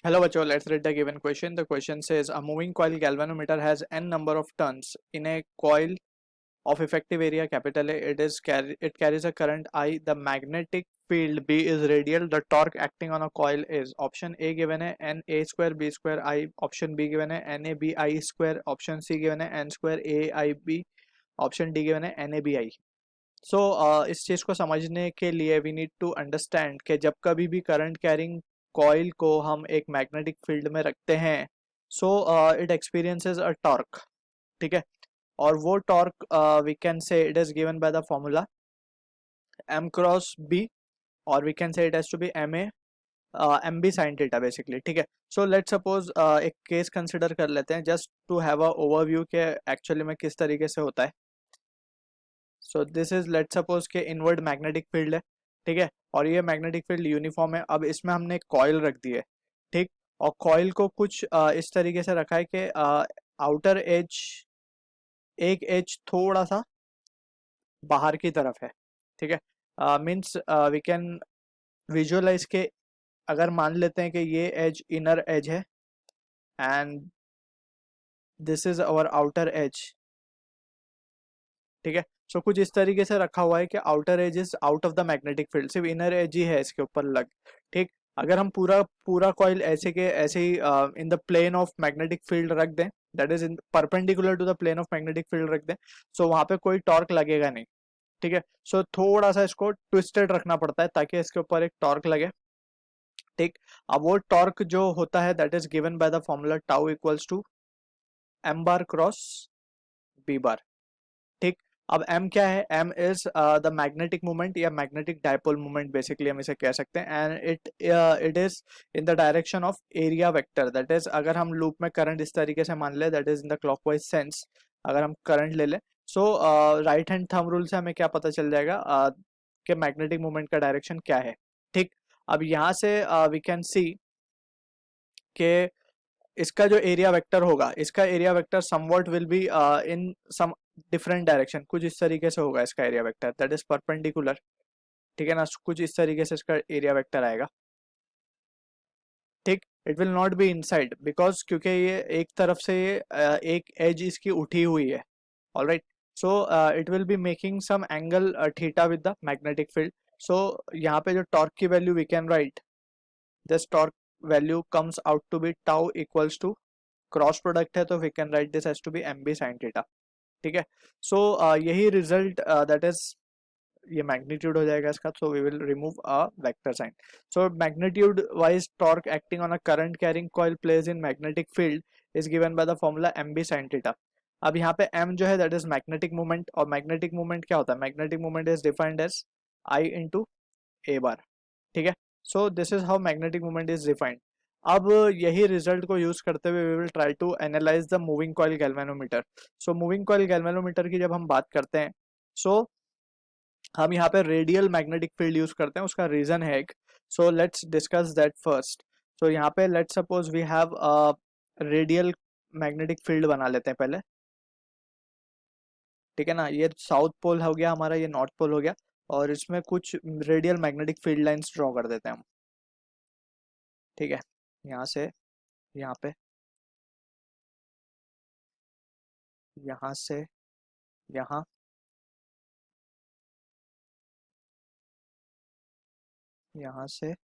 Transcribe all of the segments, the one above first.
Hello, Bacho. Let's read the given question. The question says a moving coil galvanometer has n number of turns in a coil of effective area capital A. It carries a current I. The magnetic field B is radial. The torque acting on a coil is option A given है n A square B square I. Option B given है n A B I square. Option C given है n square A I B. Option D given है n A B I. सो इस चीज़ को समझने के लिए we need to understand कि जब कभी भी करंट कैरिंग कॉइल को हम एक मैग्नेटिक फील्ड में रखते हैं so it experiences a torque. ठीक है. और वो torque we can say it is given by the formula M cross B और we can say it has to be M A M B sine theta basically. ठीक है. So let's suppose एक case consider कर लेते हैं just to have a overview के actually में किस तरीके से होता है. So this is let suppose के इनवर्ड मैग्नेटिक फील्ड है. ठीक है. और ये मैग्नेटिक फील्ड यूनिफॉर्म है. अब इसमें हमने एक कॉइल रख दी है. ठीक. और कॉइल को कुछ इस तरीके से रखा है कि आउटर एज एक एज थोड़ा सा बाहर की तरफ है. ठीक है. मीन्स वी कैन विजुअलाइज के अगर मान लेते हैं कि ये एज इनर एज है and this is our outer edge. ठीक है. सो कुछ इस तरीके से रखा हुआ है कि outer as is out of the magnetic field. सिर्फ इनर एज ही है इसके ऊपर लग. ठीक. अगर हम पूरा पूरा कॉइल ऐसे के ऐसे ही in the plane of magnetic field रख दें that is in perpendicular to the plane of magnetic field रख दें सो वहां पे कोई टॉर्क लगेगा नहीं. ठीक है. सो थोड़ा सा इसको ट्विस्टेड रखना पड़ता है ताकि इसके ऊपर एक टॉर्क लगे. ठीक. अब वो टॉर्क जो होता है that is given by the formula tau equals to m bar cross B bar. ठीक. अब m क्या है. m is the magnetic moment या मैग्नेटिक डायपोल मोमेंट बेसिकली हम इसे कह सकते हैं and it is in the direction of area vector. That is अगर हम लूप में करंट इस तरीके से मान ले that is in the clockwise sense. अगर हम करंट ले लें सो राइट हैंड थंब रूल से हमें क्या पता चल जाएगा कि मैग्नेटिक मोमेंट का डायरेक्शन क्या है. ठीक. अब यहाँ से वी कैन सी के इसका जो एरिया वेक्टर होगा इसका area vector somewhat will be in some different direction. कुछ इस तरीके से होगा इसका area vector that is perpendicular. ठीक है ना. कुछ इस तरीके से इसका एरिया वेक्टर आएगा. ठीक. It will not be inside because क्योंकि ये एक तरफ से ये एक एज इसकी उठी हुई है. Alright. So it will be making some angle theta with the magnetic field. So यहाँ पे जो टॉर्क की value we can write this torque value comes out to be tau equals to cross product है तो we can write this has to be M B sine theta. ठीक है. So यही result that is ये magnitude हो जाएगा इसका. So we will remove a vector sign. So magnitude wise torque acting on a current carrying coil place in magnetic field is given by the formula M B sine theta. अब यहाँ पे m जो है that is magnetic moment और magnetic moment क्या होता है. Magnetic moment is defined as I into A bar. ठीक है. So this is how magnetic moment is defined. अब यही रिजल्ट को यूज करते हुए we will try to analyse the moving coil galvanometer. So moving coil galvanometer की जब हम बात करते हैं सो हम यहाँ पे रेडियल मैग्नेटिक फील्ड यूज करते हैं. उसका रीजन है एक. So let's discuss that first. So यहाँ पे let's suppose we have radial magnetic field बना लेते हैं पहले. ठीक है ना. ये साउथ पोल हो गया हमारा. ये नॉर्थ पोल हो गया. और इसमें कुछ radial magnetic field lines draw कर देते हैं हम. ठीक है. यहाँ से यहाँ पे यहाँ से यहाँ यहाँ से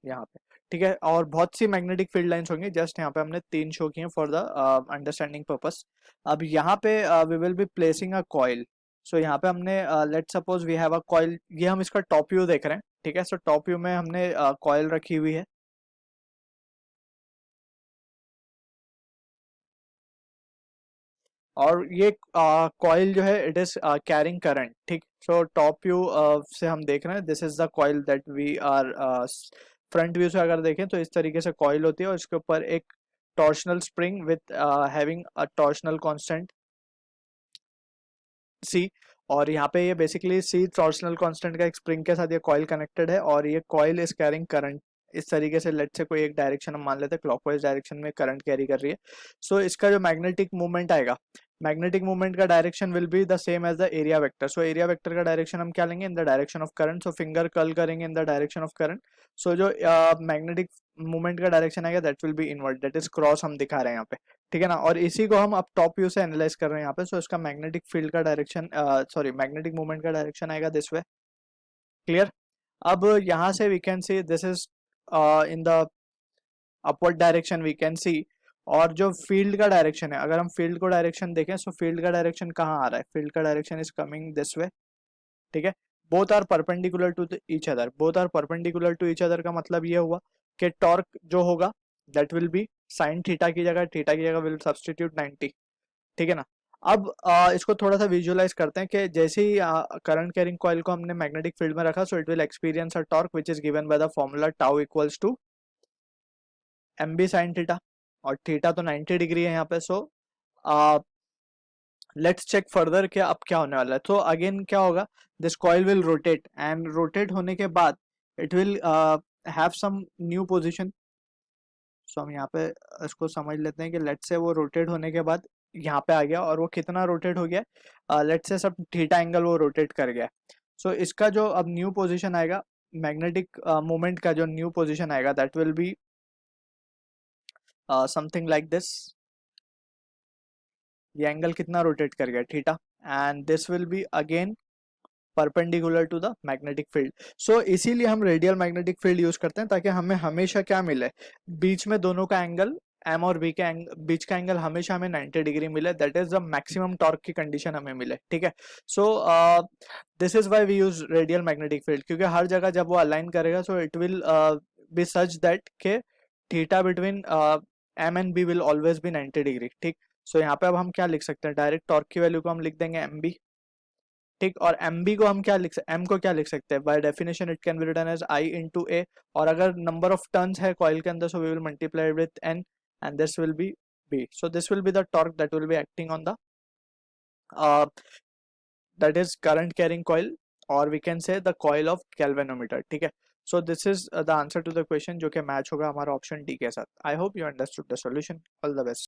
यहाँ पे. ठीक है. और बहुत सी मैग्नेटिक फील्ड लाइंस होंगी. जस्ट यहाँ पे हमने 3 शो की हैं फॉर द अंडरस्टैंडिंग पर्पस. अब यहाँ पे we will be placing a coil. So यहाँ पे हमने let suppose we have a coil. ये हम इसका टॉप व्यू देख रहे हैं. ठीक है. सो टॉप व्यू में हमने कॉइल रखी हुई है. और ये कॉइल जो है इट इज कैरिंग करंट. ठीक. सो टॉप व्यू से हम देख रहे हैं this is the coil that we are. Front view से अगर देखें तो इस तरीके से कॉइल होती है और इसके ऊपर एक torsional spring with having a torsional constant C. और यहाँ पे ये बेसिकली सी टॉर्शनल कांस्टेंट का एक स्प्रिंग के साथ ये कॉइल कनेक्टेड है और ये कॉइल इज कैरिंग करंट. इस तरीके से लेट से कोई एक डायरेक्शन हम मान लेते हैं क्लॉकवाइज डायरेक्शन में करंट कैरी कर रही है। सो इसका जो मैग्नेटिक मूवमेंट आएगा, मैग्नेटिक मूवमेंट का direction will be the same as the area vector. So area vector का डायरेक्शन हम क्या लेंगे, in the direction of current. So finger curl करेंगे in the direction of current. So जो magnetic movement का direction आएगा that will be invert, that is cross हम दिखा रहे हैं यहाँ पे, ठीक है ना। और इसी को हम अब टॉप व्यू से एनालाइज कर रहे हैं यहाँ पे। सो इसका मैग्नेटिक फील्ड का डायरेक्शन, सॉरी मैग्नेटिक मूवमेंट का डायरेक्शन आएगा दिस वे, क्लियर। अब यहाँ से we can see this is in the upward direction we can see. और जो फील्ड का डायरेक्शन है, अगर हम फील्ड को डायरेक्शन देखें, सो फील्ड का डायरेक्शन कहाँ आ रहा है, फील्ड का direction is coming this way, ठीक है। Both are perpendicular to each other, both are perpendicular to each other का मतलब ये हुआ कि टॉर्क जो होगा that will be sine theta की जगह, थीटा की जगह विल सब्सटीट्यूट 90, ठीक है ना। अब इसको थोड़ा सा विजुअलाइज करते हैं कि जैसे ही करंट कैरिंग कॉइल को हमने मैग्नेटिक फील्ड में रखा, so it will experience a torque which is given by the formula tau equals to m B sine theta, और थीटा तो 90 डिग्री है यहाँ पे। सो लेट्स चेक फर्दर कि अब क्या होने वाला है। तो अगेन क्या होगा, this coil will rotate, and rotate होने के बाद it will have some new position. So हम यहाँ पे इसको समझ लेते हैं कि लेट्स से वो रोटेट होने के बाद यहाँ पे आ गया, और वो कितना रोटेट हो गया, लेट्स से सब थीटा एंगल वो रोटेट कर गया। सो इसका जो अब न्यू पोजीशन आएगा, मैग्नेटिक मोमेंट का जो न्यू पोजीशन आएगा that will be something like this. ये एंगल कितना रोटेट कर गया, theta, and this will be again perpendicular to the magnetic field. So इसीलिए हम रेडियल मैग्नेटिक फील्ड यूज करते हैं, ताकि हमें हमेशा क्या मिले, बीच में दोनों का एंगल, एम और बी के बीच का एंगल हमेशा हमें 90 डिग्री मिले, that is the maximum torque की कंडीशन हमें मिले, ठीक है। So this is why we use radial magnetic field, क्योंकि हर जगह जब वो अलाइन करेगा, so it will be such that के theta between M and B will always be 90 degree, ठीक। सो यहाँ पे अब हम क्या लिख सकते हैं, डायरेक्ट टॉर्क की वैल्यू को हम लिख देंगे एम बी, ठीक। और एम बी को हम क्या लिख सकते, एम को क्या लिख सकते हैं, by definition it can be written as I into A, और अगर नंबर ऑफ टर्न्स है कॉइल के अंदर, so we will multiply with N, and this will be B. So this will be the torque that will be acting on the that is current carrying coil, or we can say the coil of galvanometer, ठीक है। so this is the answer to the question जो कि match होगा हमारा option D के साथ। I hope you understood the solution. All the best.